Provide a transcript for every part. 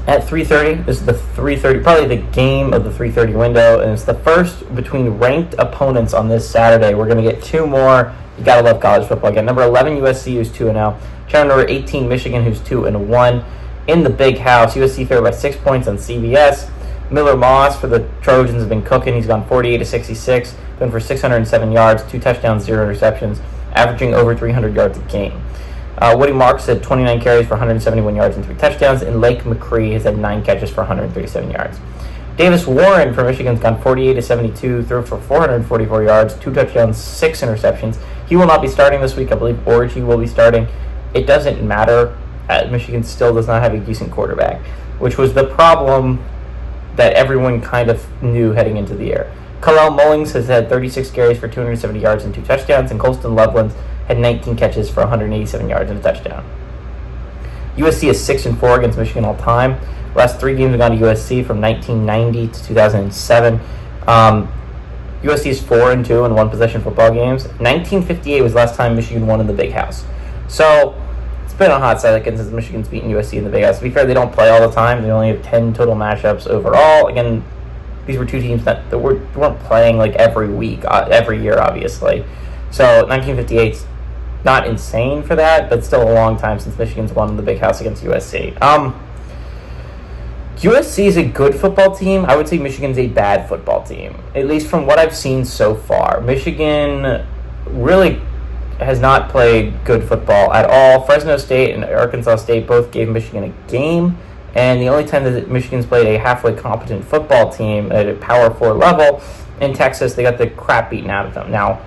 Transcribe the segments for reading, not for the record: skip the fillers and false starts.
at 3:30. This is the 3:30, probably the game of the 3:30 window, and it's the first between ranked opponents on this Saturday. We're going to get two more. You gotta love college football again. Number 11 USC, who's 2-0. Channel number 18 Michigan, who's 2-1. In the big house, USC favored by 6 points on CBS. Miller Moss for the Trojans has been cooking. He's gone 48-66, going for 607 yards, 2 touchdowns, 0 interceptions, averaging over 300 yards a game. Woody Marks had 29 carries for 171 yards and 3 touchdowns, and Lake McCree has had 9 catches for 137 yards. Davis Warren for Michigan's gone 48-72, threw for 444 yards, 2 touchdowns, 6 interceptions. He will not be starting this week. I believe Orji will be starting. It doesn't matter. Michigan still does not have a decent quarterback, which was the problem that everyone kind of knew heading into the year. Kalel Mullings has had 36 carries for 270 yards and 2 touchdowns, and Colston Loveland had 19 catches for 187 yards and a touchdown. USC is 6-4 against Michigan all time. Last 3 games have gone to USC from 1990 to 2007. USC is 4-2 in one-possession football games. 1958 was the last time Michigan won in the Big House. So it's been a hot second since Michigan's beaten USC in the Big House. To be fair, they don't play all the time. They only have 10 total matchups overall. Again, these were two teams that weren't playing like every week, every year, obviously. So 1958's not insane for that, but still a long time since Michigan's won in the Big House against USC. USC is a good football team. I would say Michigan's a bad football team, at least from what I've seen so far. Michigan really has not played good football at all. Fresno State and Arkansas State both gave Michigan a game, and the only time that Michigan's played a halfway competent football team at a Power 4 level, in Texas, they got the crap beaten out of them. Now,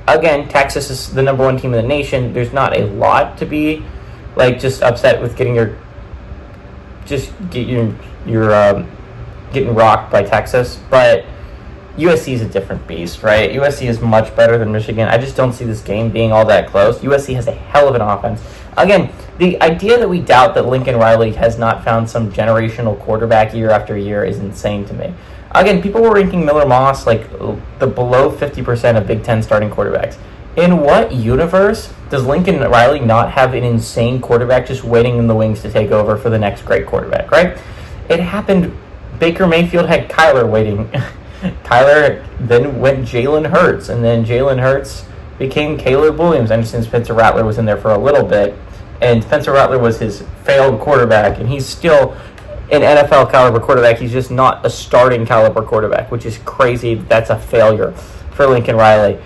again, Texas is the number 1 team in the nation. There's not a lot to be just upset with getting getting rocked by Texas, but USC is a different beast, right? USC is much better than Michigan. I just don't see this game being all that close. USC has a hell of an offense. Again, the idea that we doubt that Lincoln Riley has not found some generational quarterback year after year is insane to me. Again, people were ranking Miller Moss like the below 50% of Big Ten starting quarterbacks. In what universe does Lincoln Riley not have an insane quarterback just waiting in the wings to take over for the next great quarterback, right? It happened. Baker Mayfield had Kyler waiting. Kyler then went Jalen Hurts, and then Jalen Hurts became Caleb Williams. I understand Spencer Rattler was in there for a little bit, and Spencer Rattler was his failed quarterback, and he's still an NFL caliber quarterback. He's just not a starting caliber quarterback, which is crazy. That's a failure for Lincoln Riley.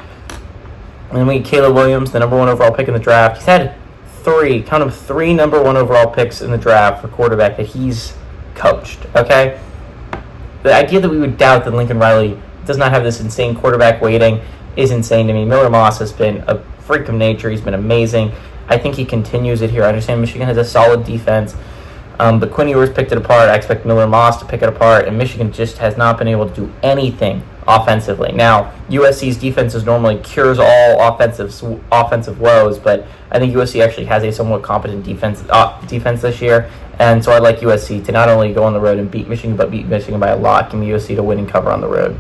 And then we get Caleb Williams, the number 1 overall pick in the draft. He's had 3 number 1 overall picks in the draft for quarterback that he's coached, okay? The idea that we would doubt that Lincoln Riley does not have this insane quarterback waiting is insane to me. Miller Moss has been a freak of nature. He's been amazing. I think he continues it here. I understand Michigan has a solid defense, but Quinn Ewers picked it apart. I expect Miller Moss to pick it apart, and Michigan just has not been able to do anything offensively. Now, USC's defense is normally cures all offensive woes, but I think USC actually has a somewhat competent defense this year, and so I'd like USC to not only go on the road and beat Michigan, but beat Michigan by a lot. Give me USC to win and cover on the road.